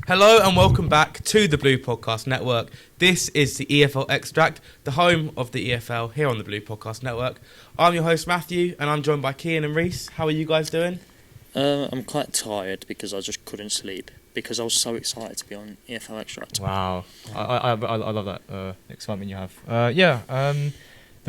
Hello and welcome back to the Blue Podcast Network. This is the EFL Xtract, the home of the EFL here on the Blue Podcast Network. I'm your host Matthew and I'm joined by Kian and Reese. How are you guys doing? I'm quite tired because I just couldn't sleep because I was so excited to be on EFL Xtract. Wow, I love that excitement you have. Looking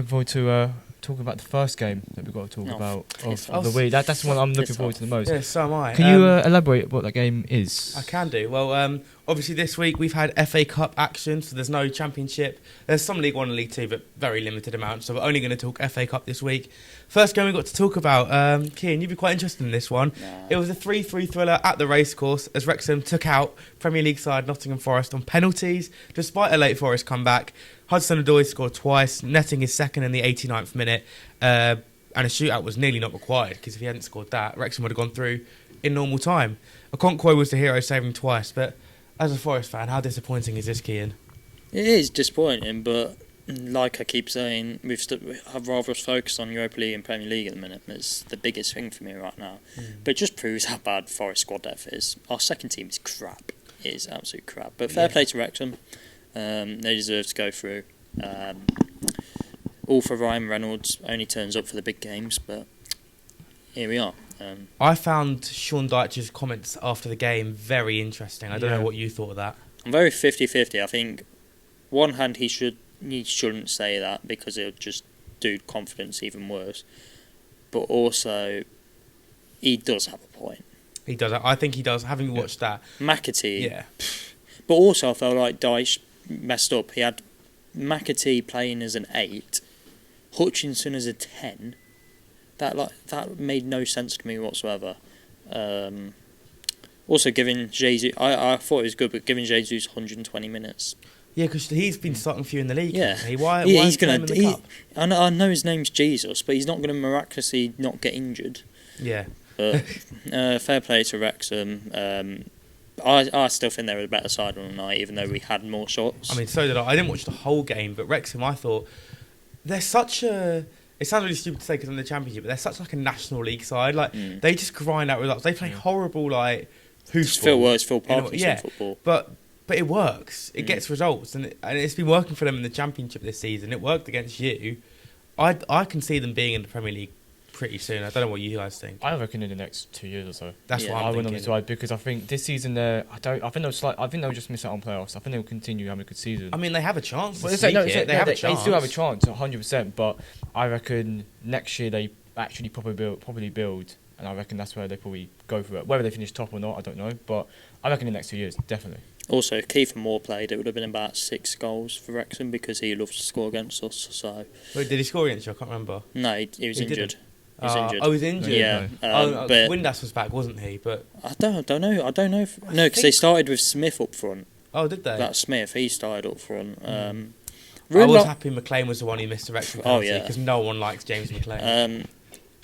forward to talking about the first game that we've got to talk about of the week. That's the one I'm looking forward to the most. Yeah, so am I. Can you elaborate what that game is? I can do. Well, obviously this week we've had FA Cup action, so there's no Championship. There's some League 1 and League 2, but very limited amount, so we're only going to talk FA Cup this week. First game we got to talk about, Kian, you'd be quite interested in this one. Nah. It was a 3-3 thriller at the racecourse as Wrexham took out Premier League side Nottingham Forest on penalties. Despite a late Forest comeback, Hudson-Odoi scored twice, netting his second in the 89th minute, and a shootout was nearly not required, because if he hadn't scored that, Wrexham would have gone through in normal time. Okonkwo was the hero, saving twice, but as a Forest fan, how disappointing is this, Kian? It is disappointing, but like I keep saying, I've rather focused on Europa League and Premier League at the minute. It's the biggest thing for me right now. But it just proves how bad Forest squad depth is. Our second team is crap. It is absolute crap. But fair play to Wrexham. They deserve to go through. All for Ryan Reynolds. Only turns up for the big games, but here we are. I found Sean Dyche's comments after the game very interesting. I don't know what you thought of that. I'm very 50-50. I think, one hand, he shouldn't say that because it would just do confidence even worse. But also, he does have a point. He does. I think he does. Having watched that, McAtee. Yeah. But also, I felt like Dyche messed up. He had McAtee playing as an 8, Hutchinson as a 10. That made no sense to me whatsoever. Also, giving Jesus, I thought it was good, but giving Jesus 120 minutes. Yeah, because he's been starting a few in the league. Yeah, Why he's going to. I know his name's Jesus, but he's not going to miraculously not get injured. Yeah. But fair play to Wrexham. I still think they were the better side on the night, even though we had more shots. I mean, so did I. I didn't watch the whole game, but Wrexham, I thought they're such a. It sounds really stupid to say because they're in the Championship, but they're such like a National League side. Like they just grind out results. They play horrible hoofball. It's Phil Parkinson football. But it works. It gets results, and it's been working for them in the Championship this season. It worked against you. I can see them being in the Premier League pretty soon. I don't know what you guys think. I reckon in the next 2 years or so. That's what I'm I went thinking. on this ride because I think this season I think they'll just miss out on playoffs. I think they'll continue having a good season. I mean, they have a chance. They still have a chance. They still have a chance, 100%. But I reckon next year they actually probably build, and I reckon that's where they probably go for it. Whether they finish top or not, I don't know. But I reckon in the next 2 years, definitely. Also, if Kiefer Moore played, it would have been about 6 goals for Wrexham because he loves to score against us. So. Wait, did he score against you? I can't remember. No, he was injured. He was injured. Oh, he was injured? Yeah. But Windass was back, wasn't he? But I don't know. No, because they started with Smith up front. Oh, did they? That Smith, he started up front. I was happy McLean was the one who missed the Wrexham penalty because no one likes James McLean.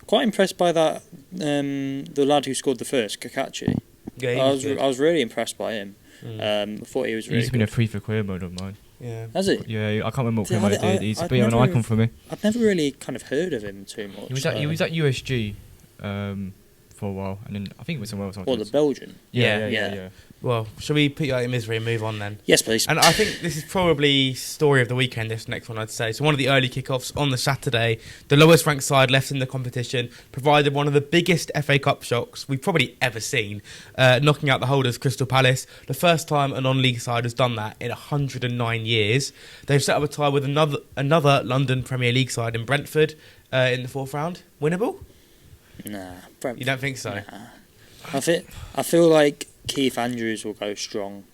Quite impressed by that. The lad who scored the first, Kakachi. Yeah, I was really impressed by him. I thought he was really. He's been a free for career mode of mine. Yeah. Has it? Yeah, I can't remember what career mode he did. He's a bit of an icon for me. I've never really kind of heard of him too much. He was at USG for a while, and then I think it was somewhere else. Or the Belgian. Yeah. Well, shall we put you out of misery and move on then? Yes, please. And I think this is probably story of the weekend, this next one I'd say. So one of the early kickoffs on the Saturday, the lowest ranked side left in the competition provided one of the biggest FA Cup shocks we've probably ever seen, knocking out the holders Crystal Palace. The first time a non-league side has done that in 109 years. They've set up a tie with another London Premier League side in Brentford in the fourth round. Winnable? Nah. You don't think so? Nah. I feel like Keith Andrews will go strong.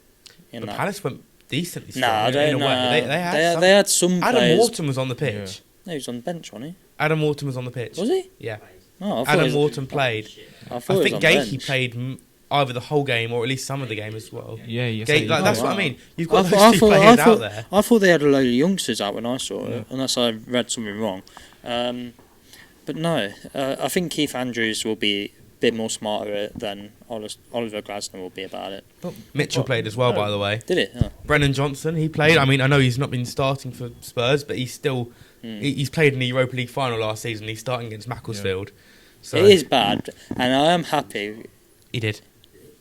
But Palace went decently strong. Nah, I don't know. They had some Adam players. Wharton was on the pitch. Yeah. No, he was on the bench, wasn't he? Adam Wharton was on the pitch. Was he? Yeah. Oh, Adam Wharton played. I think Gakey played either the whole game or at least some of the game as well. Yeah, yes. That's what I mean. You've got those two players out there. I thought they had a load of youngsters out when I saw it, unless I read something wrong. But no, I think Keith Andrews will be bit more smarter than Oliver Glasner will be about it. Mitchell played as well, by the way. Did he? Oh. Brennan Johnson, he played. I mean, I know he's not been starting for Spurs, but he's still he's played in the Europa League final last season. He's starting against Macclesfield. So it is bad, and I am happy. He did.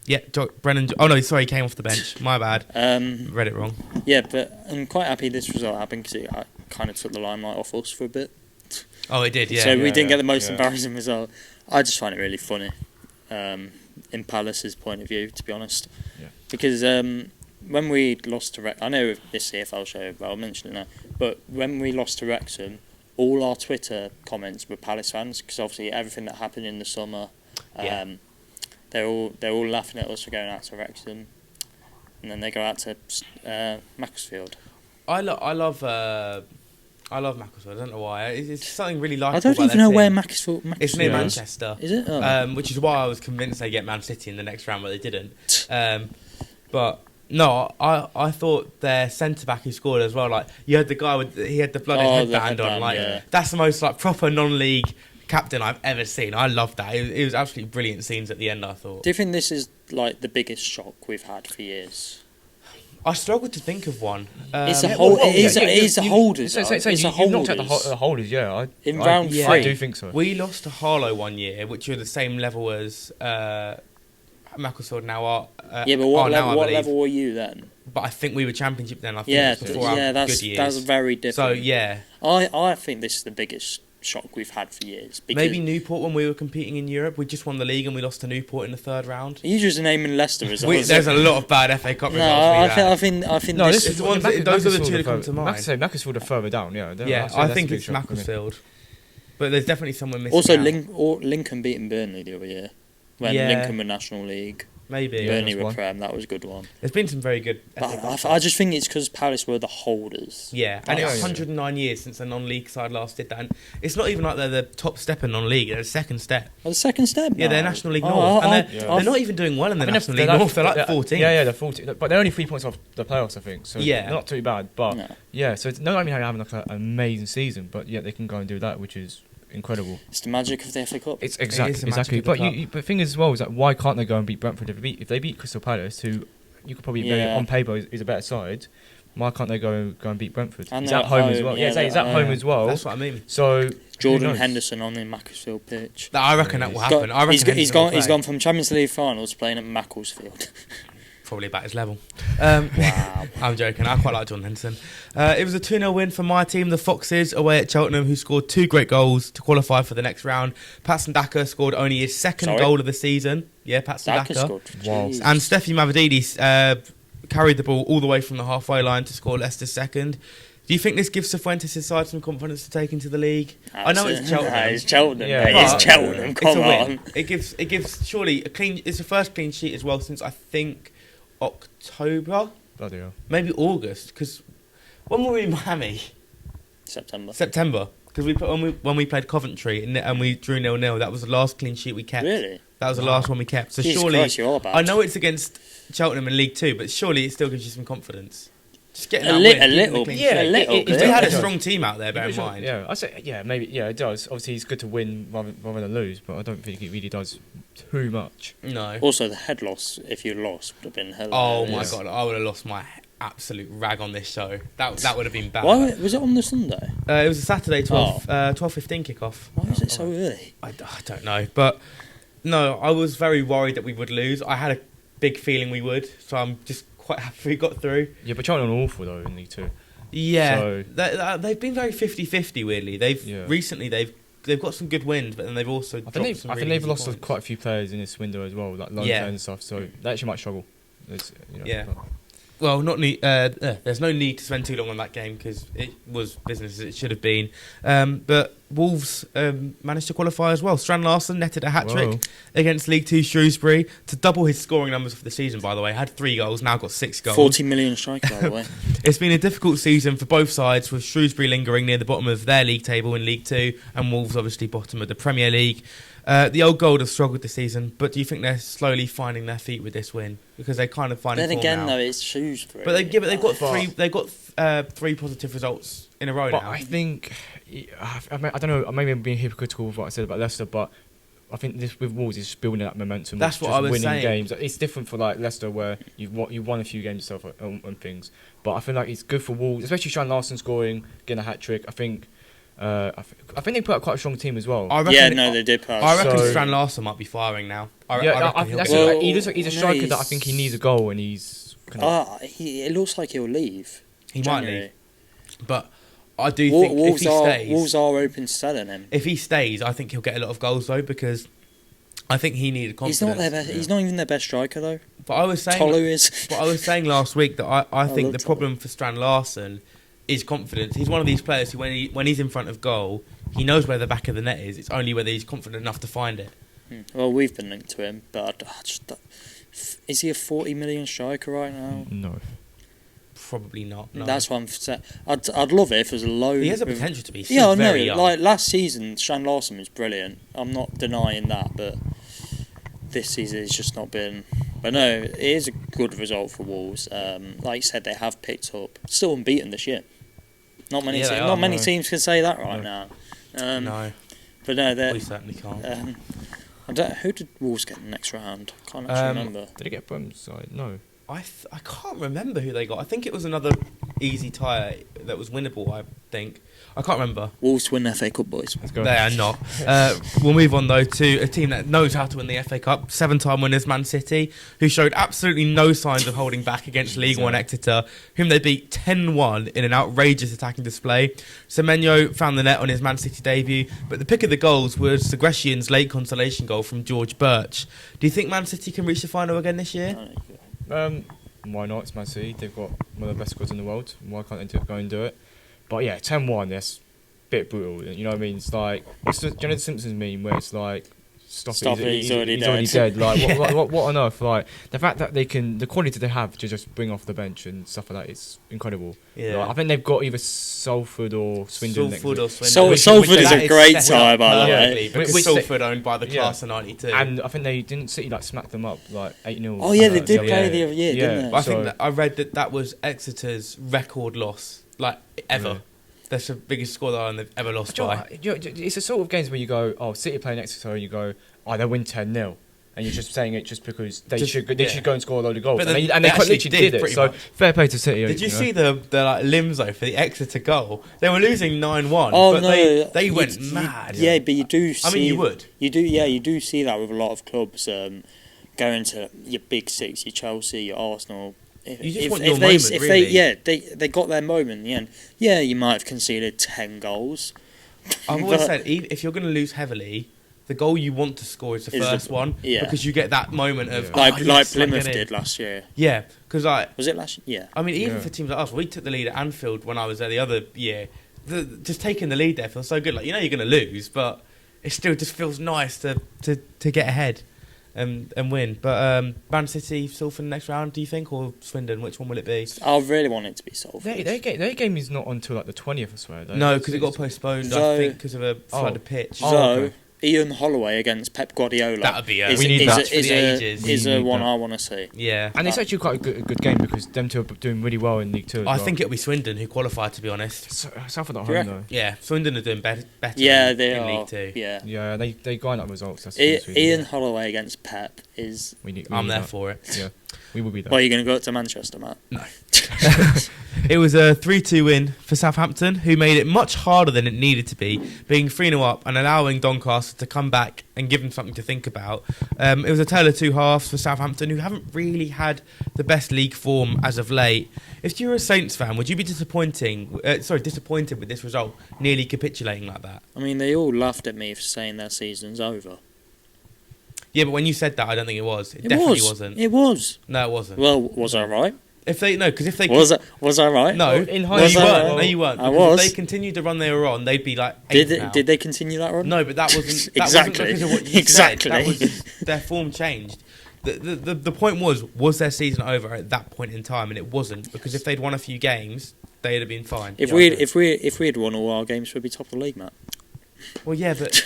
Yeah, Brennan. Oh no, sorry, he came off the bench. My bad. Read it wrong. Yeah, but I'm quite happy this result happened because it kind of took the limelight off us for a bit. Oh, it did. Yeah. So we didn't get the most embarrassing result. I just find it really funny, in Palace's point of view, to be honest. Yeah. Because when we lost to I know this EFL show, but I'll mention it now. But when we lost to Wrexham, all our Twitter comments were Palace fans because obviously everything that happened in the summer, they're all laughing at us for going out to Wrexham, and then they go out to Macclesfield. I love Macclesfield. I don't know why. It's something really likable. I don't about even their know team. where Macclesfield It's near is. Manchester. Is it? Oh. Which is why I was convinced they get Man City in the next round, but they didn't. But no, I thought their centre back who scored as well. Like you had the guy he had the bloody headband on. Like that's the most like proper non-league captain I've ever seen. I loved that. It was absolutely brilliant scenes at the end. I thought. Do you think this is like the biggest shock we've had for years? I struggled to think of one. It's a holders. It's a holders. You knocked out the holders, yeah. In round 3. I do think so. We lost to Harlow one year, which were the same level as Macclesfield now are. Yeah, but what level were you then? But I think we were Championship then. I think that's very different. So yeah, I think this is the biggest shock we've had for years. Maybe Newport when we were competing in Europe, we just won the league and we lost to Newport in the third round. Are you just naming Leicester results? There's a lot of bad FA Cup results. I think No, this is the ones. Those are the two that come to mind. Macclesfield are further down. Yeah, I think it's Macclesfield, but there's definitely someone missing. Also, Lincoln beating Burnley the other year when Lincoln were National League. Maybe Burnley were Prem. That was a good one. There's been some very good. I just think it's because Palace were the holders. Yeah, and it's 109 years since a non-league side last did that. And it's not even like they're the top step in non-league; they're the second step. Oh, the second step. Yeah, they're National League North, and they're not even doing well in the National League North. They're like 14. Yeah, they're 14, but they're only 3 points off the playoffs, I think. So yeah, they're not too bad. But so it's not only having like an amazing season, but yet they can go and do that, which is incredible. It's the magic of the FA Cup. It's exactly. But the thing is as well is that why can't they go and beat Brentford if they beat Crystal Palace, who you could probably on paper is a better side? Why can't they go and beat Brentford? And he's at home as well. Yeah, he's at home as well. That's what I mean. So Jordan Henderson on the Macclesfield pitch. I reckon that will happen. He's gone from Champions League finals playing at Macclesfield. Probably about his level. Wow. I'm joking. I quite like John Henderson. It was a 2-0 win for my team, the Foxes, away at Cheltenham, who scored 2 great goals to qualify for the next round. Patson Daka scored only his second goal of the season. Yeah, Patson Daka. Wow. And Steffi Mavridis carried the ball all the way from the halfway line to score Leicester's second. Do you think this gives Cifuentes' side some confidence to take into the league? I know it's Cheltenham. It's Cheltenham. It's Cheltenham. Come on. It gives surely a clean. It's the first clean sheet as well since I think October, maybe August. Because when were we in Miami? September. Because when we played Coventry and we drew 0-0, that was the last clean sheet we kept. Really? That was the last one we kept. So Jesus surely, Christ, you're all bad. I know it's against Cheltenham in League 2, but surely it still gives you some confidence. Just getting a little bit. They had a strong team out there, bear in mind. Yeah, I say maybe it does. Obviously, it's good to win rather than lose, but I don't think it really does too much. No. Also, the head loss, if you lost, would have been hell. Oh my god, I would have lost my absolute rag on this show. That would have been bad. Why was it on the Sunday? It was a Saturday 12:15 kickoff. Why was it so early? I don't know, but no, I was very worried that we would lose. I had a big feeling we would, so I'm just quite happy we got through. Yeah, but Cheltenham are awful though in League 2. Yeah, so they've been very 50-50 weirdly. Recently they've got some good wins, but then they've also I think they've lost quite a few players in this window as well, like loans and stuff. So they actually might struggle. Well, there's no need to spend too long on that game because it was business as it should have been. But Wolves managed to qualify as well. Strand Larsen netted a hat-trick against League 2 Shrewsbury to double his scoring numbers for the season, by the way. Had 3 goals, now got 6 goals. 40 million strike, by the way. It's been a difficult season for both sides, with Shrewsbury lingering near the bottom of their league table in League 2 and Wolves obviously bottom of the Premier League. The Old Gold have struggled this season, but do you think they're slowly finding their feet with this win? Because they kind of finding form now. Then again, though, it's Shrewsbury. But they've got 3 positive results in a row now. I think, I don't know, maybe I'm being hypocritical with what I said about Leicester, but I think this with Wolves is just building that momentum. That's what I was saying. Games. It's different for like Leicester where you've won a few games yourself and things, but I feel like it's good for Wolves, especially Strand Larsen scoring, getting a hat trick. I think I think they put out quite a strong team as well. I reckon Yeah, no, they did pass. I reckon So- Strand Larson might be firing now. I reckon he'll that's be- Well, he looks like he's a no, striker that I he's- think he needs a goal, and he's. It looks like he'll leave. he might January. leave. But I do think if he stays, Wolves are open to selling him. if he stays, I think he'll get a lot of goals though, because I think he needed confidence. He's not their best. He's not even their best striker though. But I was saying, Tolu is. but I was saying last week that I think love the Tolu. problem for Strand Larson is confidence. He's one of these players who, when he's in front of goal, he knows where the back of the net is. It's only whether he's confident enough to find it. Well, we've been linked to him, but is he a 40 million striker right now? No. Probably not. No. That's what I'm saying. I'd love it if it was a low. He has the potential to be. Yeah, I know. very young. Like last season, Strand Larson was brilliant. I'm not denying that, but this season it's just not been. But no, it is a good result for Wolves. Like you said, they have picked up, still unbeaten this year. Not many, Yeah, they not are, many no. teams can say that right now. No, But no, we they're. certainly can't. I don't. Who did Wolves get in the next round? Can't actually remember. Did he get Brom's side? No. I can't remember who they got. I think it was another easy tie that was winnable. I think I can't remember. Wolves win the FA Cup, boys. Let's go. They are not. We'll move on though to a team that knows how to win the FA Cup. 7-time winners Man City, who showed absolutely no signs of holding back against League One Exeter, whom they beat 10-1 in an outrageous attacking display. Semenyo found the net on his Man City debut, but the pick of the goals was Segresian's late consolation goal from George Birch. Do you think Man City can reach the final again this year? Why not? It's Man City. They've got one of the best squads in the world. Why can't they go and do it? But yeah, 10-1, that's a bit brutal. You know what I mean? It's like, what's the Janet Simpsons meme where it's like, stop it, He's already dead. Like, what on earth? Like, the fact that they can, the quality they have to just bring off the bench and stuff like that is incredible. Yeah. Like, I think they've got either Salford or Swindon next week. Salford is a great tie, by the way. Because Which Salford owned by the Yeah. class of '92. And I think they didn't City like smack them up like 8-0. Oh yeah, they did the play other the other year, didn't they? I think that I read that was Exeter's record loss, like ever. Yeah. That's the biggest scoreline they've ever lost Do you know by. what? It's the sort of games where you go, oh, City playing Exeter, and you go, oh, they'll win 10-0. And you're just saying it just because they should go and score a load of goals. But And they they quite actually literally did, did it. pretty So much. fair play to City. Did you know? see the like limbs though for the Exeter goal? They were losing 9-1, Oh but no, they went mad. Yeah, but you do. See, I mean, you would. You do. Yeah, you do see that with a lot of clubs going to your big six, your Chelsea, your Arsenal. You just want your moment, really. They got their moment in the end. Yeah, you might have conceded 10 goals. I've always But- said, if you're going to lose heavily, the goal you want to score is the Is the- first one, yeah. because you get that moment of Yeah. oh, Like yes, Plymouth get in. did last year. Yeah, because Was it last year? Yeah. I mean, even Yeah. for teams like us, we took the lead at Anfield when I was there the other year. Just taking the lead there feels so good. Like, you know you're going to lose, but it still just feels nice to get ahead and win. But Man City still for the next round, do you think, or Swindon? Which one will it be? I really want it to be Salford. Their game is not until like the 20th, I swear. Though. No, because it got postponed. So- I think because of a flooded pitch. Oh, So, okay. Ian Holloway against Pep Guardiola. That'd be is, We need is, that a, for is, the a, ages. is We a need one that. I want to see. Yeah. And it's actually quite a good game because them two are doing really well in League Two. As I well. think it'll be Swindon who qualified, to be honest. Salford at Do you home reckon? though. Yeah, Swindon are doing better Yeah, they in are. League Two. Yeah. Yeah, they grind up results. That's the truth. Ian Holloway against Pep is. We need I'm there that. for it. Yeah, we will be there. Well, you're going to go up to Manchester, Matt? No. It was a 3-2 win for Southampton, who made it much harder than it needed to be, being 3-0 up and allowing Doncaster to come back and give them something to think about. It was a tale of two halves for Southampton, who haven't really had the best league form as of late. If you were a Saints fan, would you be disappointed with this result, nearly capitulating like that? I mean, they all laughed at me for saying their season's over. Yeah, but when you said that, I don't think it was. It It definitely was. wasn't. It was. No, it wasn't. Well, was I right? Because if they Was I right? no, in no, hindsight- you weren't. Was I- No, you weren't. I Because was. If they continued the run they were on, they'd be like eighth now. Did they continue that run? No, but that wasn't that Exactly. Wasn't because of what you Exactly. said. That was their form changed. The point was their season over at that point in time, and it wasn't, because if they'd won a few games, they'd have been fine. If Yeah, we okay. if we had won all our games, we'd be top of the league, Matt. Well, yeah, but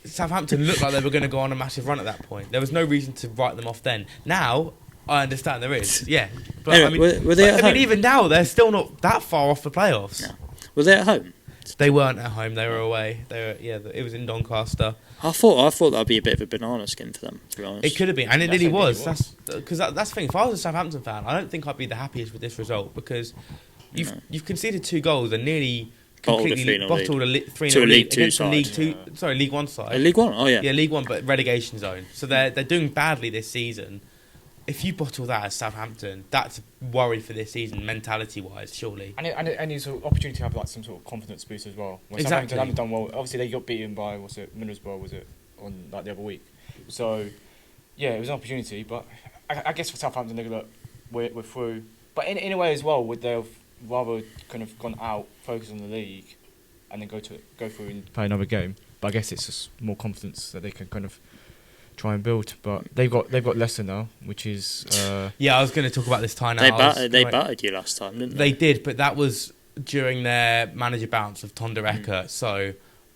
Southampton looked like they were going to go on a massive run at that point. There was no reason to write them off then. Now I understand there is, yeah. But Anyway, I mean, were they at home? even now they're still not that far off the playoffs. No. Were they at home? They weren't at home. They were away. It was in Doncaster. I thought that'd be a bit of a banana skin for them, to be honest. It could have been, and it That's really what it was. was. That's the thing. If I was a Southampton fan, I don't think I'd be the happiest with this result, because you've conceded 2 goals and nearly Bottled a completely 3-0 bottled a 3-0 To a lead League Two against the League side. Two, sorry, League One side. League One? Oh, yeah. Yeah, League One, but relegation zone. So they're doing badly this season. If you bottle that as Southampton, that's a worry for this season, mentality-wise, surely. And it's an opportunity to have like some sort of confidence boost as well. When Exactly. Southampton haven't done well. Obviously, they got beaten by Middlesbrough on like the other week. So yeah, it was an opportunity. But I guess for Southampton, they're like, we're through. But in a way as well, would they have rather kind of gone out, focus on the league, and then go through and play another game? But I guess it's just more confidence that they can kind of try and build. But they've got Leicester now, which is Yeah, I was going to talk about this tie now. They battered you last time, didn't They did, but that was during their manager bounce of Tonda Ecker. So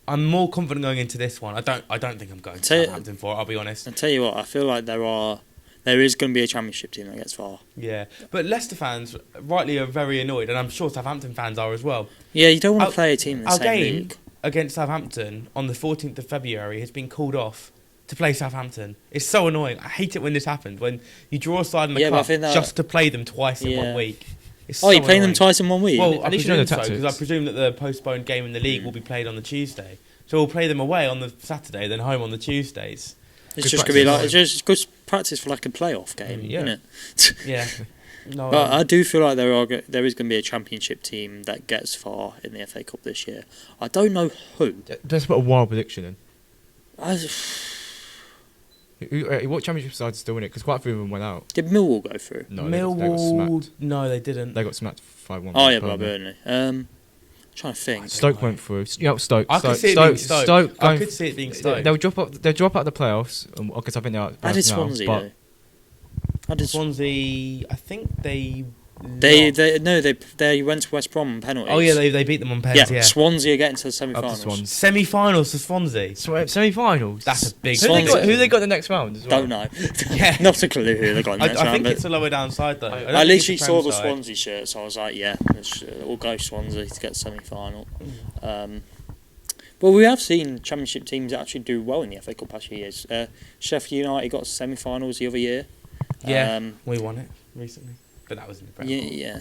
I'm more confident going into this one. I don't think I'm going to Southampton for it, I'll be honest. I'll tell you what, I feel like there is going to be a championship team that gets far. Yeah, but Leicester fans rightly are very annoyed, and I'm sure Southampton fans are as well. Yeah, you don't want to play a team in the Our same game league. against Southampton on the 14th of February has been called off to play Southampton. It's so annoying. I hate it when this happens, when you draw a side in the Yeah, but I cup think that- just to play them twice in Yeah. 1 week. It's Oh, so you're playing them annoying. twice in 1 week? Well, I At least you know presume the so, because I tactics. presume that the postponed game in the league will be played on the Tuesday. So we'll play them away on the Saturday, then home on the Tuesdays. it's good just going to be like, practice. it's just good practice for like a playoff game, Yeah. isn't it? Yeah. No, But I do feel like there is going to be a championship team that gets far in the FA Cup this year. I don't know who. Let's put a wild prediction in. I, What championship sides still in it? Because quite a few of them went out. did Millwall go through? No, they got Millwall. smacked. No, they didn't. They got smacked 5-1. Oh yeah, by Burnley. Trying to think. Stoke went through. Yeah, Stoke. I could see it being Stoke. I could see it being Stoke. They'll drop out. They'll drop out the playoffs because I think they are. How did now, Swansea but though? How did Swansea, I think they they went to West Brom on penalties. Oh yeah, they beat them on pens. Yeah. Swansea are getting to the Up to semi-finals. Swans. Semi-finals for Swansea. Semi-finals. That's a big. Who they got the next round as well? Don't know. Yeah. Not a clue who they got in the next I round. think But it's a lower down side though. I don't think literally it's a saw Prem the side. Swansea shirt, so I was like, yeah, we'll go Swansea to get semi-final. Well, we have seen championship teams actually do well in the FA Cup past few years. Sheffield United got semi-finals the other year. Yeah, we won it recently, but that was in the Prem. Yeah.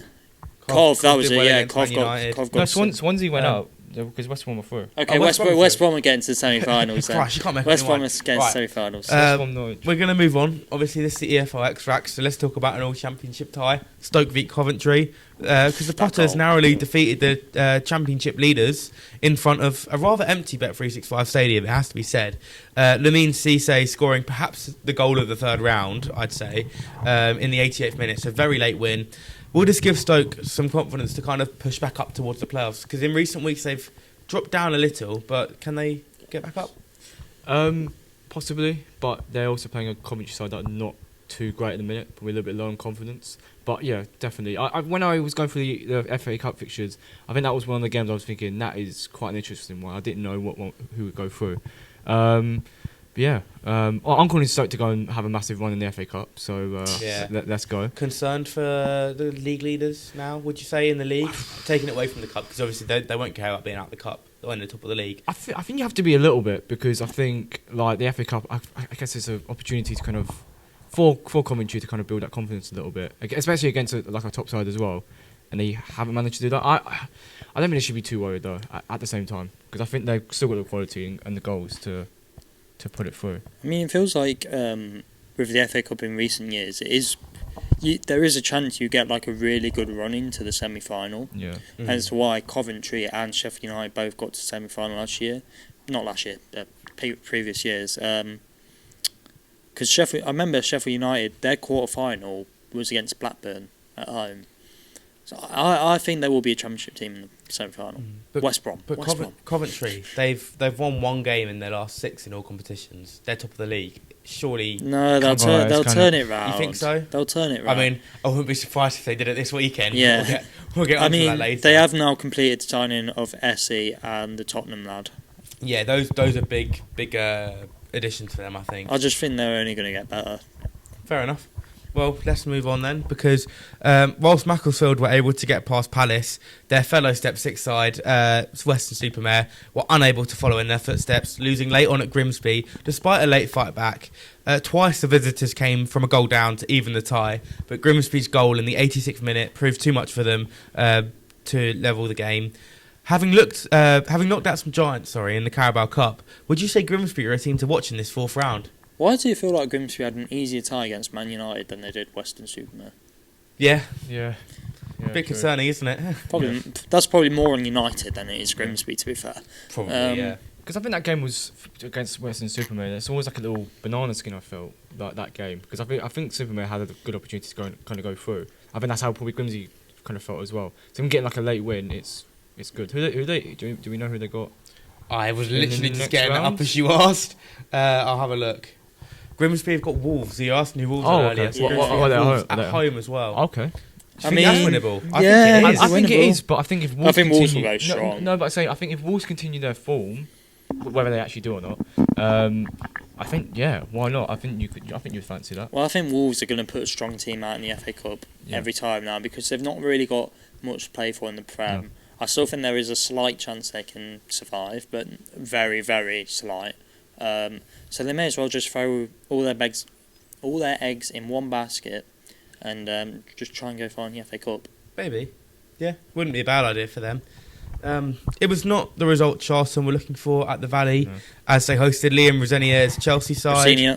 Cov, that was did it. well Yeah, against Man United. Cov No, got. Swansea went Um, out because West Brom were through. Okay, Oh, West West Brom are getting to the semi-finals. then. Christ, you can't make West anyone. Brom is getting to Right. semi-finals. Uh, West Brom, Norwich. We're going to move on. Obviously, this is the EFL Xtract, so let's talk about an all-championship tie. Stoke v Coventry, because the Potters goal. narrowly defeated the championship leaders in front of a rather empty Bet365 stadium, it has to be said. Lamine Cisse scoring perhaps the goal of the third round, I'd say, in the 88th minute, so very late win. Will this give Stoke some confidence to kind of push back up towards the playoffs? Because in recent weeks they've dropped down a little, but can they get back up? Possibly, but they're also playing a Coventry side that are not too great at the minute, probably a little bit low on confidence. But yeah, definitely. When I was going through the FA Cup fixtures, I think that was one of the games I was thinking that is quite an interesting one. I didn't know who would go through. But yeah, I'm calling Stoke to go and have a massive run in the FA Cup. So let's go. Concerned for the league leaders now, would you say, in the league? Taking it away from the cup, because obviously they won't care about being out of the cup. They're in the top of the league. I think you have to be a little bit, because I think like the FA Cup, I guess it's an opportunity to kind of for Coventry to kind of build that confidence a little bit, especially against a top side as well, and they haven't managed to do that. I don't think they should be too worried though. At the same time, because I think they've still got the quality and the goals to put it through. I mean, it feels like with the FA Cup in recent years, there is a chance you get like a really good run into the semi-final. Yeah. Mm. Hence why Coventry and Sheffield United both got to semi-final last year. Not last year, previous years. Because I remember Sheffield United, their quarter-final was against Blackburn at home. So I think there will be a championship team in the semi-final. But West Brom. But West Brom. Coventry, they've won one game in their last 6 in all competitions. They're top of the league. Surely, No, they'll Come on, turn it round. You think so? They'll turn it I round. mean, I wouldn't be surprised if they did it this weekend. Yeah. We'll get I onto that mean, later. they have now completed the signing of Essie and the Tottenham lad. Yeah, those are big additions for them, I think. I just think they're only going to get better. Fair enough. Well, let's move on then, because whilst Macclesfield were able to get past Palace, their fellow Step 6 side, Western-super-Mare, were unable to follow in their footsteps, losing late on at Grimsby, despite a late fight back. Twice the visitors came from a goal down to even the tie, but Grimsby's goal in the 86th minute proved too much for them to level the game. Having knocked out some giants, in the Carabao Cup, would you say Grimsby are a team to watch in this fourth round? Why do you feel like Grimsby had an easier tie against Man United than they did Western-Supermare? Yeah. Yeah. A bit concerning, isn't it? Probably that's probably more on United than it is Grimsby, to be fair. Probably, yeah. Because I think that game was against Western Supermare. It's always like a little banana skin. I felt like that game because I think Supermare had a good opportunity to go through. I think that's how probably Grimsby kind of felt as well. So them getting like a late win, it's good. Who they do we know who they got? I was literally just next getting it round? up as you asked. I'll have a look. Grimsby have got Wolves. You asked me who Wolves are okay. earlier. So Yeah. Grimsby What- have what- Wolves what- at home as well. Okay. I mean, that's winnable. I yeah, think it is. I think it winnable. is, but I think if Wolves Wolves continue, will go strong. No, but I think if Wolves continue their form, whether they actually do or not, I think why not? I think you'd fancy that. Well, I think Wolves are going to put a strong team out in the FA Cup every time now because they've not really got much to play for in the Prem. No. I still think there is a slight chance they can survive, but very, very slight. So they may as well just throw all their eggs in one basket and just try and go far in the FA Cup. Maybe. Yeah, wouldn't be a bad idea for them. It was not the result Charlton were looking for at the Valley as they hosted Liam Rosenier's Chelsea side. Senior.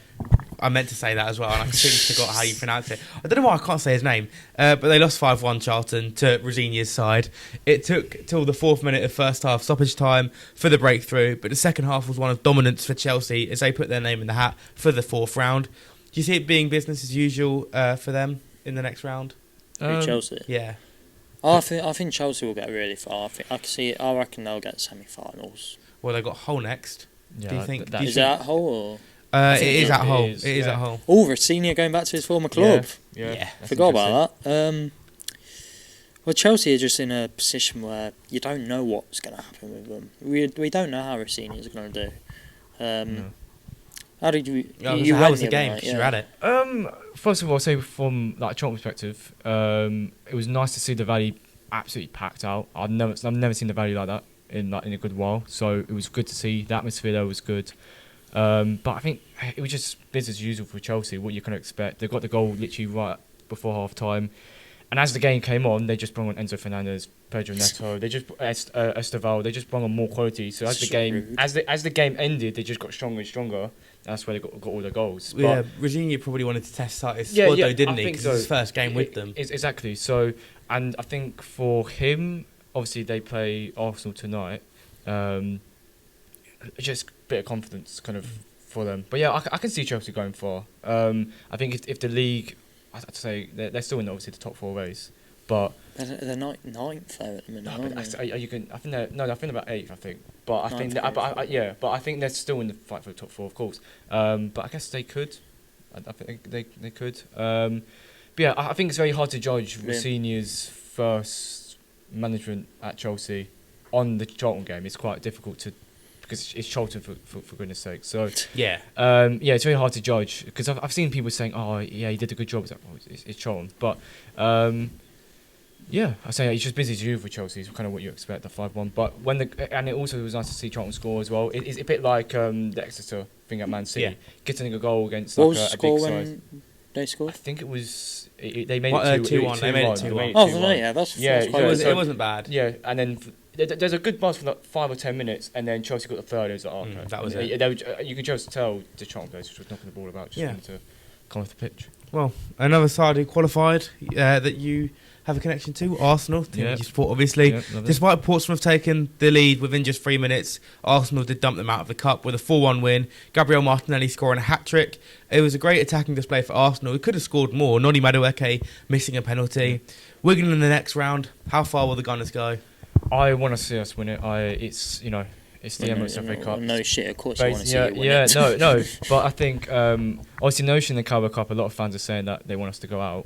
I meant to say that as well, and I completely forgot how you pronounce it. I don't know why I can't say his name, but they lost 5-1 Charlton to Rosinier's side. It took till the 4th minute of first half stoppage time for the breakthrough, but the second half was one of dominance for Chelsea as they put their name in the hat for the 4th round. Do you see it being business as usual for them in the next round? Chelsea. Yeah. I think Chelsea will get really far. I reckon they'll get semi-finals. Well, they've got Hull next. Yeah, Do you think? that- do you Is think- that Hull or? It is at Hull. is, It is yeah. at Hull. Oh, Rossini going back to his former club. Yeah. Forgot about that. Well, Chelsea are just in a position where you don't know what's going to happen with them. We don't know how Rossini is going to do. No. How did you? How you was the other game? night, 'Cause you're at it. First of all, I'll say from like a Charlton perspective, it was nice to see the Valley absolutely packed out. I've never seen the Valley like that in a good while. So it was good to see. The atmosphere there was good. But I think it was just business as usual for Chelsea. What you kind of expect. They got the goal literally right before half time, and as the game came on, they just brought on Enzo Fernandez, Pedro Neto. They just Esteval. They just brought on more quality. So as the game ended, they just got stronger and stronger. That's where they got all the goals. But Yeah, Rosinio probably wanted to test out his squad though, didn't he? Because it's his first game with them. Exactly. So, and I think for him, obviously they play Arsenal tonight. Just a bit of confidence kind of for them. But yeah, I can see Chelsea going far. I think if the league, I'd say they're still in obviously the top 4 race, but They're ninth there at the minute. aren't they? I think they're about 8th. I think, but I think but I think they're still in the fight for the top 4, of course. But I guess they could. I think they could. But yeah, I think it's very hard to judge Rossini's first management at Chelsea on the Charlton game. It's quite difficult to. Because it's Charlton for goodness sake. So Yeah. it's very hard to judge because I've seen people saying, "Oh, yeah, he did a good job." It's like, it's Charlton, but yeah, I say it's just busy as usual for Chelsea. It's kind of what you expect, the 5-1. But and it also was nice to see Charlton score as well. It's a bit like the Exeter thing at Man City, getting a goal against What like was the a score big when side. they I scored? think it was they made What, it 2-1. They made it 2-1. Oh, 2-1. yeah, that's Yeah, quite yeah, good. It wasn't bad. Yeah, and then there's a good buzz for like 5 or 10 minutes, and then Chelsea got the third. It was like, okay, that was And it. you could just tell the Charlton players just was knocking the ball about, just wanted to come off the pitch. Well, another side who qualified that you have a connection to, Arsenal. Team you support, obviously. Yep, love it. Despite Portsmouth taking the lead within just 3 minutes, Arsenal did dump them out of the cup with a 4-1 win. Gabriel Martinelli scoring a hat-trick. It was a great attacking display for Arsenal. We could have scored more. Noni Madueke missing a penalty. Wigan in the next round. How far will the Gunners go? I want to see us win it. It's the Emirates FA Cup. No shit, of course you want to see you win it. no. But I think obviously Notion and Carabao Cup, a lot of fans are saying that they want us to go out,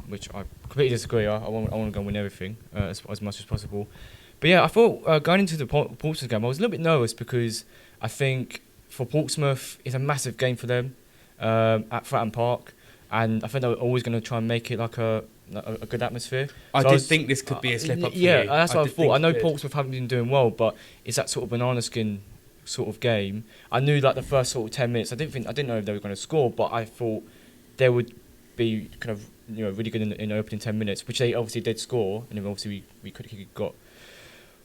which I completely disagree. I want to go and win everything as much as possible. But yeah, I thought going into the Portsmouth game, I was a little bit nervous because I think for Portsmouth it's a massive game for them at Fratton Park, and I think they're always going to try and make it like a good atmosphere. I did think this could be a slip up for yeah, you. that's what I thought. I know it Portsmouth haven't been doing well, but it's that sort of banana skin sort of game. I knew like the first sort of 10 minutes. I didn't know if they were going to score, but I thought they would be kind of really good in the opening 10 minutes, which they obviously did score, and then obviously we could have got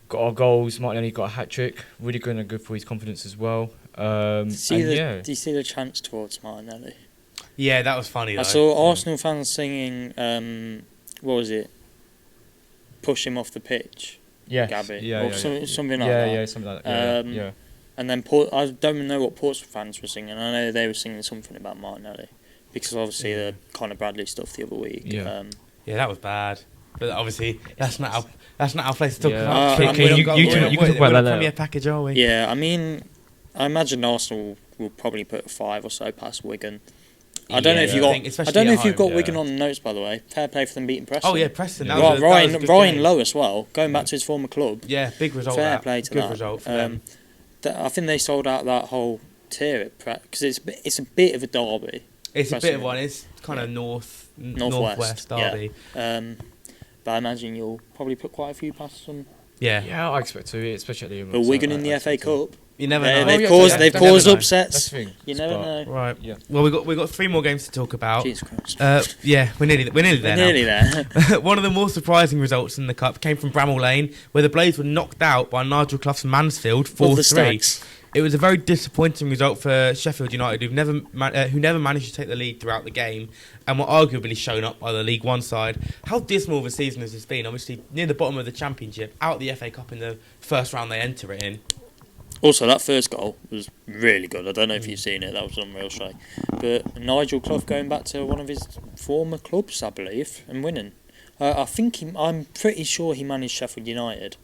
got our goals. Martinelli got a hat trick. Really good for his confidence as well. Do you see the chants towards Martinelli? Yeah, that was funny. Though. I saw Arsenal fans singing. What was it? Push him off the pitch. Yeah, Gabby. Yeah, something like that. Yeah, something like that. Yeah. And then I don't know what Portsmouth fans were singing. I know they were singing something about Martinelli because obviously the Conor Bradley stuff the other week. Yeah, that was bad. But obviously that's not our place to talk about. You can talk about that Premier package, are we? Yeah, I mean, I imagine Arsenal will probably put 5 or so past Wigan. I don't know if you've got Wigan on the notes, by the way. Fair play for them beating Preston. Oh yeah, Preston. Ryan Lowe as well, going back to his former club. Yeah, big result. Fair play to good result for them. I think they sold out that whole tier because it's a bit of a derby. It's a bit of one. It's kind of northwest derby. Yeah. But I imagine you'll probably put quite a few past them. Yeah, I expect to, especially. But Wigan in the FA Cup. You never know. They've caused upsets. You never know. Right. Yeah. Well, we got 3 more games to talk about. Jesus Christ. Yeah, we're nearly there. Nearly there. One of the more surprising results in the cup came from Bramall Lane, where the Blades were knocked out by Nigel Clough's Mansfield 4-3. It was a very disappointing result for Sheffield United, who never managed to take the lead throughout the game, and were arguably shown up by the League One side. How dismal of a season has this been? Obviously, near the bottom of the Championship, out the FA Cup in the first round they enter it in. Also, that first goal was really good. I don't know if you've seen it. That was unreal strike. But Nigel Clough going back to one of his former clubs, I believe, and winning. I'm pretty sure he managed Sheffield United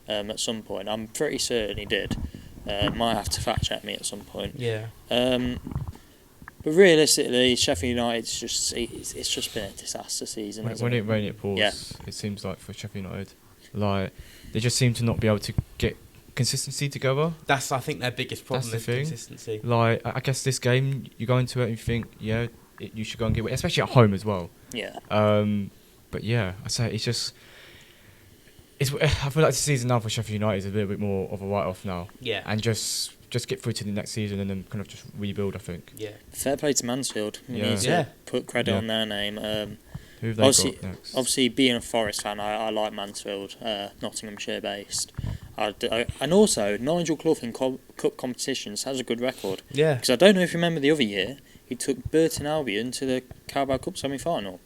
at some point. I'm pretty certain he did. Might have to fact check me at some point. Yeah. But realistically, Sheffield United's it's just been a disaster season. When it rains, it pours. Yeah. It seems like for Sheffield United, like they just seem to not be able to get consistency together. I think their biggest problem is consistency. Like I guess this game, you go into it and you think, you should go and get it, especially at home as well. Yeah. But yeah, I say it's just. I feel like the season now for Sheffield United is a little bit more of a write-off now. Yeah. And just get through to the next season and then kind of just rebuild, I think. Yeah. Fair play to Mansfield. We need to put credit on their name. Who have they got next? Obviously, being a Forest fan, I like Mansfield, Nottinghamshire based. And also, Nigel Clough in cup competitions has a good record. Yeah. Because I don't know if you remember the other year, he took Burton Albion to the Carabao Cup semi-final.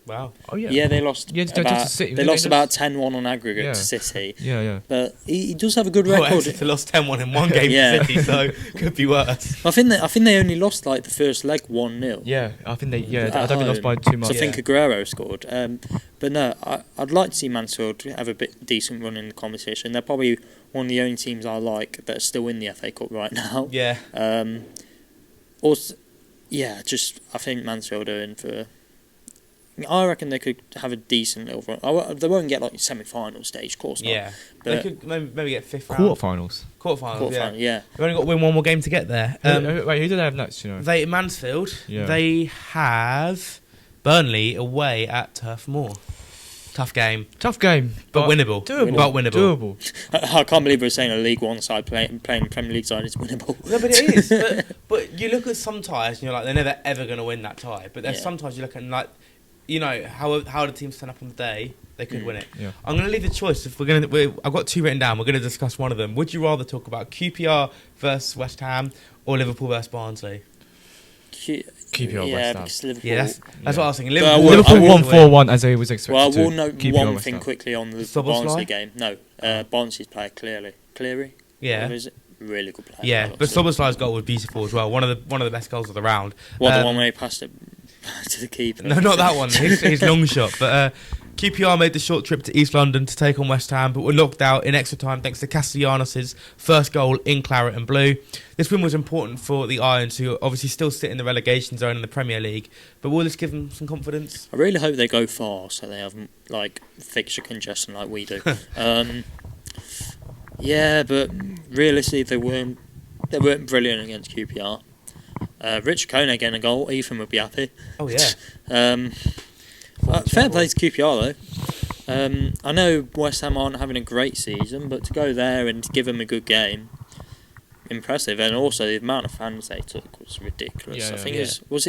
Wow. Oh yeah. Yeah, they lost. To City. They lost about 10-1 on aggregate to City. Yeah. But he does have a good record. They lost 10-1 in one game to City, so could be worse. I think they only lost like the first leg 1-0. Yeah, I think they. Yeah, I don't think they lost by too much. So I think Aguero scored. But no, I'd like to see Mansfield have a bit decent run in the competition. They're probably one of the only teams I like that are still in the FA Cup right now. Yeah. Also, I think Mansfield are in for. I reckon they could have a decent little run. They won't get like semi-final stage, of course not. Yeah, they could maybe get 5th round. Quarterfinals, yeah. They've only got to win one more game to get there. Wait, who do they have next? Mansfield. Yeah. They have Burnley away at Turf Moor. Tough game, but winnable. Doable. I can't believe we're saying a League One side playing Premier League side is winnable. No, but it is. but you look at some ties and you're like, they're never ever going to win that tie. But there's sometimes you look at like. How the teams turn up on the day, they could win it. Yeah. I'm going to leave the choice. I've got 2 written down. We're going to discuss one of them. Would you rather talk about QPR versus West Ham or Liverpool versus Barnsley? QPR West Ham. Yeah, that's what I was thinking. Liverpool won 4-1 as they was expected. Well, I will note one thing quickly on the Barnsley game. No, Barnsley's player Cleary. Yeah. Is it? Really good player. Yeah, but Soboslai's goal was beautiful as well. One of the best goals of the round. The one where he passed it to the keeper? No, not that one. His long shot. But QPR made the short trip to East London to take on West Ham, but were knocked out in extra time thanks to Castellanos' first goal in claret and blue. This win was important for the Irons, who obviously still sit in the relegation zone in the Premier League. But will this give them some confidence? I really hope they go far so they haven't fixture congestion like we do. Yeah, but realistically, they weren't brilliant against QPR. Rich Kone getting a goal, Ethan would be happy. Oh yeah. Fair play to QPR though. I know West Ham aren't having a great season, but to go there and give them a good game, impressive, and also the amount of fans they took was ridiculous. Yeah, I think yeah. it was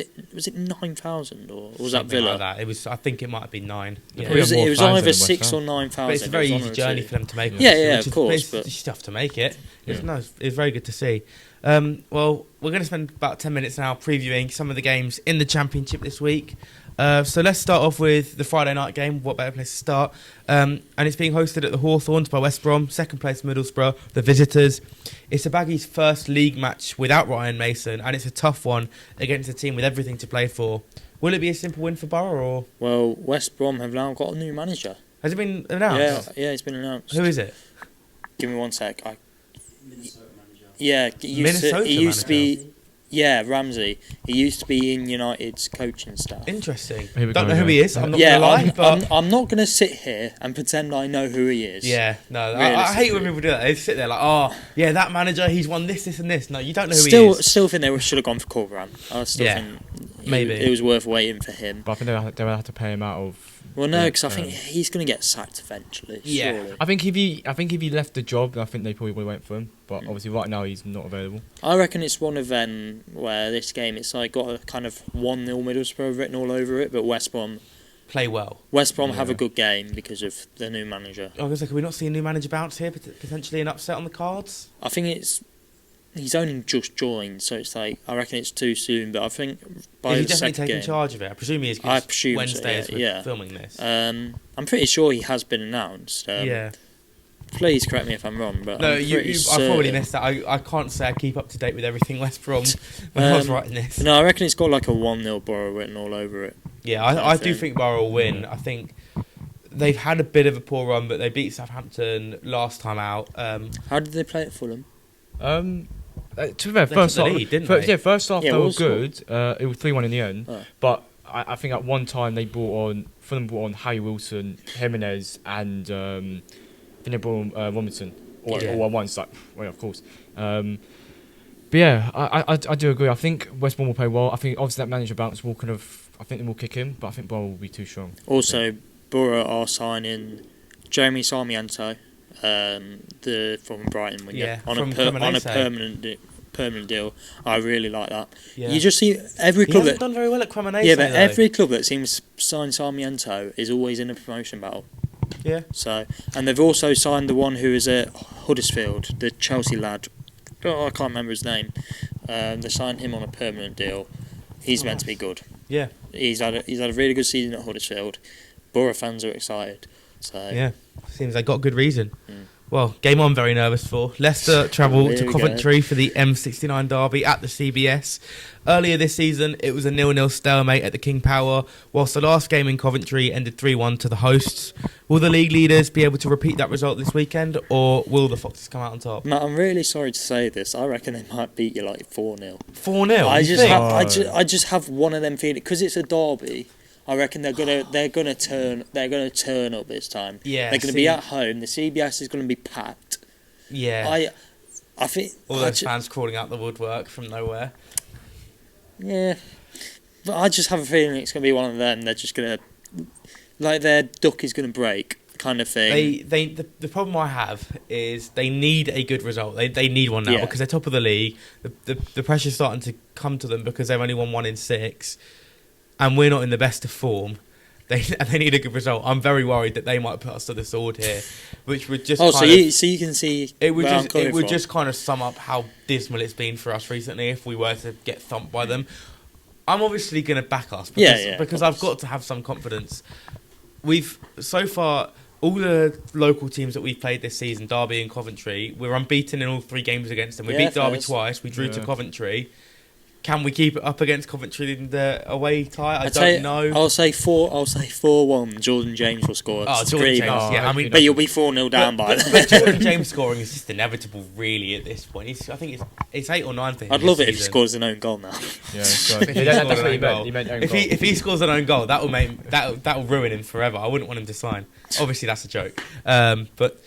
it 9,000 or was that Something Villa? like that. It was. I think it might have been 9. Yeah. Yeah. Probably It more was fans than either West 6 or Ham. 9,000. But it's a very It was easy one of journey the for them to make. Yeah, obviously, yeah, which of course, It's but- just tough to make it. It's Yeah. nice. It's very good to see. Well, we're going to spend about 10 minutes now previewing some of the games in the Championship this week. So let's start off with the Friday night game. What better place to start? And it's being hosted at the Hawthorns by West Brom. Second place Middlesbrough, the visitors. It's the Baggies' first league match without Ryan Mason, and it's a tough one against a team with everything to play for. Will it be a simple win for Borough, or Well, West Brom have now got a new manager. has it been announced? Yeah, it's been announced. Who is it? Give me one sec. Minnesota manager. Yeah, Minnesota he used to manager? be. Yeah, Ramsey. He used to be in United's coaching staff. Interesting. Here we Don't go, know who yeah. he is. I'm not Yeah, going to lie, but I'm not going to sit here and pretend I know who he is. yeah, no, I hate when people do that. They sit there like, oh, yeah, that manager, he's won this, and this. No, you don't know who he is. Still think they should have gone for Corberan. I still Yeah, think maybe. it was worth waiting for him. But I think they would have to pay him out of. Well, no, because I um, think he's going to get sacked eventually. Yeah. Surely. I think if he left the job, I think they probably would have went for him. But obviously, right now he's not available. I reckon it's one of them where this game it's like got a kind of 1-0 Middlesbrough written all over it, but West Brom Play well. have a Yeah. good game because of the new manager. I was like, can we not see a new manager bounce here? Potentially an upset on the cards? I think he's only just joined, so it's like I reckon it's too soon. But I think by Is he the definitely second taking game, charge of it? I presume he is. 'Cause I it's presume so, Wednesday as we're yeah. filming this. I'm pretty sure he has been announced. Yeah. Please correct me if I'm wrong, but No, I'm pretty I probably certain. missed that. I can't say I keep up to date with everything West Brom when I was writing this. No, I reckon it's got like a 1-0 Borough written all over it. Yeah, kind I of do thing. think Borough will win. I think they've had a bit of a poor run, but they beat Southampton last time out. How did they play at Fulham? To be fair, They first took the half, lead, didn't they? yeah, first half Yeah, they what were was the good. It was 3-1 in the end. Oh. But I think at one time Fulham brought on Harry Wilson, Jimenez, and I think they brought on Robinson all at once. Like, well, of course. But yeah, I do agree. I think West Brom will play well. I think obviously that manager bounce will kind of. I think they will kick him, but I think Borough will be too strong. Also, Borough are signing Jeremy Sarmiento, from Brighton winger, Yeah, on from a Cremonese. permanent deal. I really like that. Yeah. You just see every He club hasn't that done very well at Cremonese. yeah, but though. every club that seems to sign Sarmiento is always in a promotion battle. Yeah. So, and they've also signed the one who is at Huddersfield, the Chelsea lad. Oh, I can't remember his name. They signed him on a permanent deal. He's meant to be good. Yeah. He's had a really good season at Huddersfield. Borough fans are excited. So Yeah. Seems they got good reason. Mm. Well, game I'm very nervous for. Leicester travel Here to we Coventry for the M69 derby at the CBS. Earlier this season, it was a 0-0 stalemate at the King Power, whilst the last game in Coventry ended 3-1 to the hosts. Will the league leaders be able to repeat that result this weekend, or will the Foxes come out on top? Matt, I'm really sorry to say this. I reckon they might beat you like 4-0. 4-0? I you just think? I just have one of them feelings because it's a derby. I reckon they're gonna turn up this time. Yeah, they're gonna be at home. The CBS is gonna be packed. Yeah. I think All those fans crawling out the woodwork from nowhere. yeah, but I just have a feeling it's gonna be one of them. They're just gonna like their duck is gonna break kind of thing. The problem I have is they need a good result. They need one now Yeah. because they're top of the league. The pressure's starting to come to them because they've only won 1 in 6, and we're not in the best of form. They need a good result. I'm very worried that they might put us to the sword here, which would just so you can see it would where I'm just coming it would from. just kind of sum up how dismal it's been for us recently if we were to get thumped by them. I'm obviously going to back us because I've got to have some confidence. We've so far all the local teams that we've played this season, Derby and Coventry, we're unbeaten in all 3 games against them. We beat Derby first. twice. We drew to Yeah. Coventry. Can we keep it up against Coventry in the away tie? I I'll don't know. I'll say 4-1. Jordan James will score. Oh, Jordan Screaming. James. Yeah, I mean, But you'll be 4-0 down by then. but Jordan James scoring is just inevitable, really, at this point. I think it's 8 or 9 for him. I'd this love it if he season. scores an own goal now. Yeah, so, If he that's scored what an he own meant. goal. He meant own If goal. he scores an own goal, that will ruin him forever. I wouldn't want him to sign. Obviously, that's a joke. But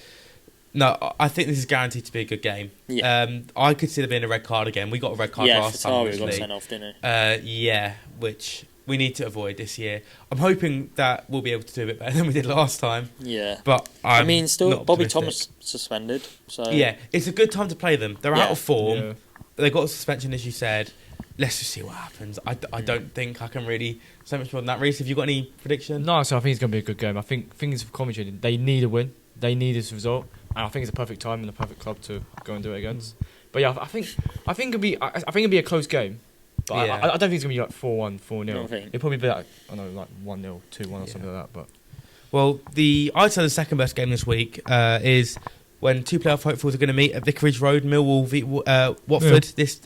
no, I think this is guaranteed to be a good game. Yeah. I could see there being a red card again. We got a red card last time, Fatari got obviously. sent off, didn't he? Yeah, which we need to avoid this year. I'm hoping that we'll be able to do a bit better than we did last time. Yeah. But I mean, still, not Bobby optimistic. Thomas suspended. So Yeah, it's a good time to play them. They're out of form. Yeah. They got a suspension, as you said. Let's just see what happens. I don't think I can really say much more than that. Reece, have you got any prediction? No, so I think it's going to be a good game. I think things for Coventry, they need a win. They need this result. And I think it's a perfect time and a perfect club to go and do it against. But yeah, I think it'll be a close game. But Yeah. I don't think it's going to be like 4-1, 4-0. I don't think. It'll probably be like, I don't know, like 1-0, 2-1 or something like that. But Well, I'd say the second best game this week is when two playoff hopefuls are going to meet at Vicarage Road, Millwall v Watford this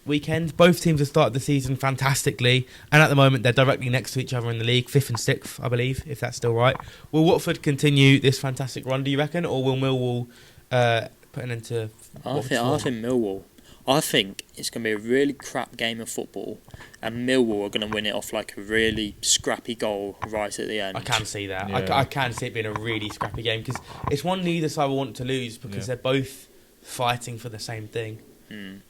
weekend. Both teams have started the season fantastically, and at the moment they're directly next to each other in the league, 5th and 6th, I believe, if that's still right. Will Watford continue this fantastic run, do you reckon, or will Millwall put an end to I think Millwall. I think it's going to be a really crap game of football, and Millwall are going to win it off like a really scrappy goal right at the end. I can see that. Yeah. I can see it being a really scrappy game because it's one neither side will want to lose because they're both fighting for the same thing.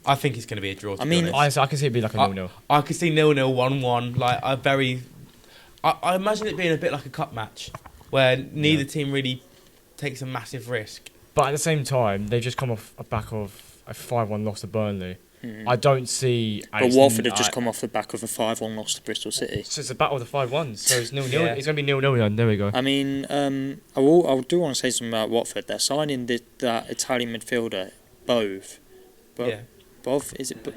I think it's going to be a draw. To be honest. I can see it be like a 0-0. I could see 0-0, 1-1. Like I imagine it being a bit like a cup match where neither team really takes a massive risk. But at the same time, they've just come off a back of a 5-1 loss to Burnley. I don't see. But Watford have just come off the back of a 5-1 loss to Bristol City. So it's a battle of the 5-1s. So it's 0-0. Yeah. It's going to be 0-0. There we go. I mean, I do want to say something about Watford. They're signing that Italian midfielder, Bove. Yeah. Bove, is it?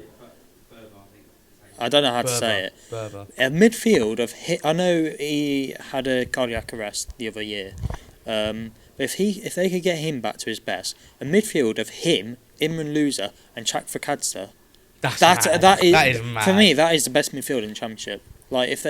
I don't know how to say it. Berber. A midfield of I know he had a cardiac arrest the other year. But if they could get him back to his best, a midfield of him, Imran Loser, and Chak Fakadza, that is mad. for me. That is the best midfield in the Championship. Like if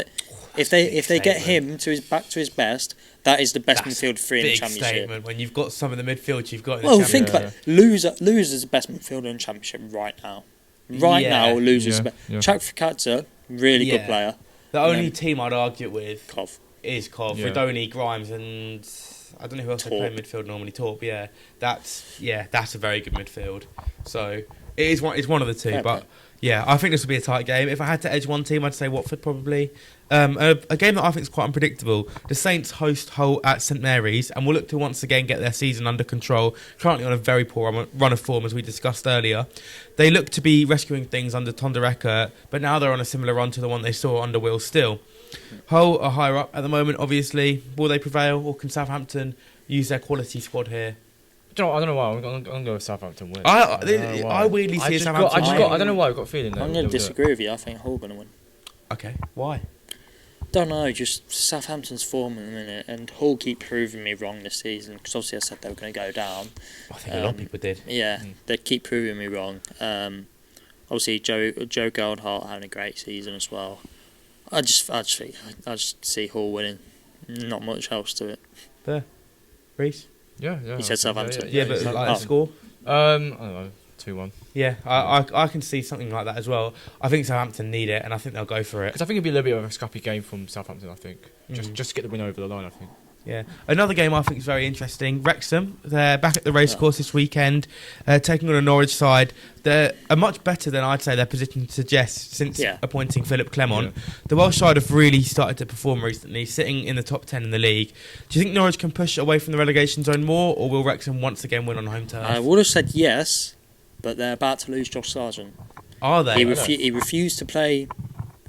they get him back to his best, that is the best midfield three in the Big Championship. statement when you've got some of the midfield you've got in the Well, Championship. think about it. Loser's the best midfielder in the Championship right now. Now, Loser's the best. Yeah. Chak Fakadza, really good player. The only team I'd argue it with Cov. is Cov, Yeah. Redoni, Grimes, and I don't know who else they play in midfield normally. Torp, yeah, that's a very good midfield. So it's one of the two, Fair but play. yeah, I think this will be a tight game. If I had to edge one team, I'd say Watford probably. A game that I think is quite unpredictable. The Saints host Hull at St Mary's and will look to once again get their season under control. Currently on a very poor run of form, as we discussed earlier. They look to be rescuing things under Tondereka, but now they're on a similar run to the one they saw under Will Still. Hull are higher up at the moment, obviously. Will they prevail, or can Southampton use their quality squad here? I don't know why. I'm going to go with Southampton win. I weirdly see Southampton. I don't know why. I've got a feeling. I'm going to disagree with you. I think Hull are going to win. Okay, why? Don't know, just Southampton's form at the minute, and Hull keep proving me wrong this season, because obviously I said they were going to go down. I think a lot of people did. Yeah, they keep proving me wrong. Obviously, Joe Goldhart having a great season as well. I just see Hull winning. Not much else to it. Fair. Reece? Yeah. You said Southampton. Yeah, but like a score? I don't know. 2-1. Yeah, I can see something like that as well. I think Southampton need it, and I think they'll go for it. Because I think it'd be a little bit of a scrappy game from Southampton. I think just to get the win over the line. I think. Yeah, another game I think is very interesting. Wrexham, they're back at the racecourse this weekend, taking on a Norwich side. They're much better than I'd say their position suggests since appointing Philip Clement. The Welsh side have really started to perform recently, sitting in the top 10 in the league. Do you think Norwich can push away from the relegation zone more, or will Wrexham once again win on home turf? I would have said yes, but they're about to lose Josh Sargent. Are they? He refused to play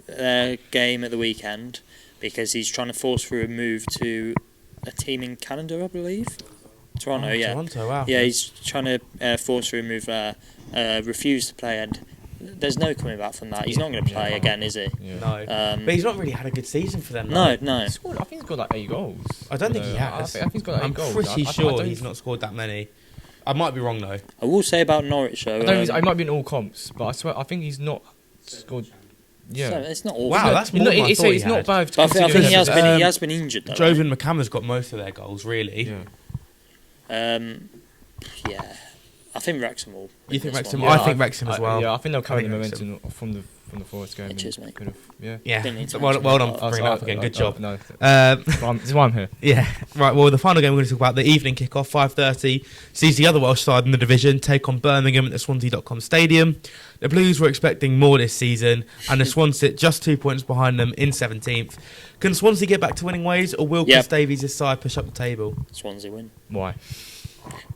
their game at the weekend because he's trying to force through a move to a team in Canada, I believe. Toronto, Toronto, wow. Yeah, he's trying to force through a move there. Refused to play, and there's no coming back from that. He's not going to play again, is he? Yeah. No. But he's not really had a good season for them. No. I think he's got like 8 goals. I don't think he has. I think he's got like 8 goals. I'm pretty sure he's not scored that many. I might be wrong though. I will say about Norwich though. I might be in all comps, but I swear I think he's not scored. Yeah, so it's not awful. Wow, that's more than I thought he it's not had. bad. But I think he has been injured though. Jovan McCamm's got most of their goals, really. Yeah. Yeah. I think Wrexham will. You win think this Wrexham? one. I think Wrexham as well. Yeah, I think they'll carry the think Wrexham. momentum from the Forest game. Cheers, mate. Yeah. Yeah, Didn't need to well mention done that. for bringing that up again. Good job. No, Um, this is why I'm here. Yeah, right. Well, the final game we're going to talk about, the evening kickoff, 5:30, sees the other Welsh side in the division take on Birmingham at the Swansea.com Stadium. The Blues were expecting more this season, and the Swans sit just 2 points behind them in 17th. Can Swansea get back to winning ways, or will Chris Davies' side push up the table? Swansea win. Why?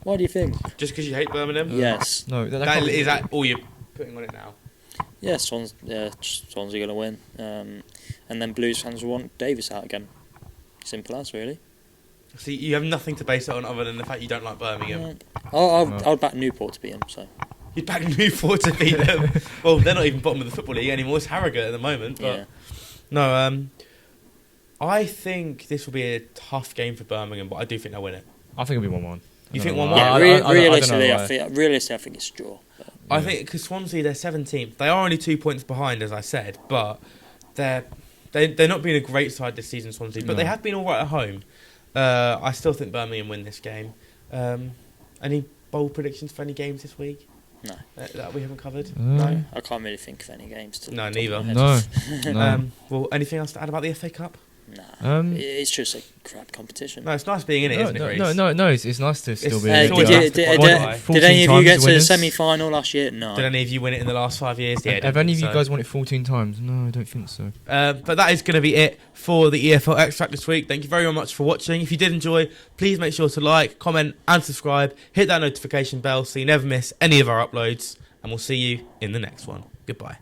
Why do you think? Just because you hate Birmingham? Yes. No, Is that all you're putting on it now? Yeah, Swansea going to win. And then Blues fans will want Davis out again. Simple as, really. See, you have nothing to base it on other than the fact you don't like Birmingham. I'll back Newport to beat him. So You'd back Newport to beat them. Well, they're not even bottom of the Football League anymore. It's Harrogate at the moment. But yeah, no, I think this will be a tough game for Birmingham, but I do think they'll win it. I think it'll be 1-1. You think 1-1? yeah. I don't know Realistically, why. I think it's a draw. But I think because Swansea, they're 17th. They are only 2 points behind, as I said, but they're not being a great side this season, Swansea, but No. they have been all right at home. I still think Birmingham win this game. Any bold predictions for any games this week? No. That we haven't covered? No. I can't really think of any games. No, neither. No. No. Well, anything else to add about the FA Cup? Nah, it's just a crap competition. No, it's nice being in it, isn't it, Reece? No. It's nice to still be. it's in always it. nice to qualify. Did any of you 14 get times to the winners. semi-final last year? No. Did any of you win it in the last 5 years? Yeah, I Have don't any of think you so. guys won it 14 times? No, I don't think so. But that is going to be it for the EFL Xtract this week. Thank you very much for watching. If you did enjoy, please make sure to like, comment and subscribe. Hit that notification bell so you never miss any of our uploads. And we'll see you in the next one. Goodbye.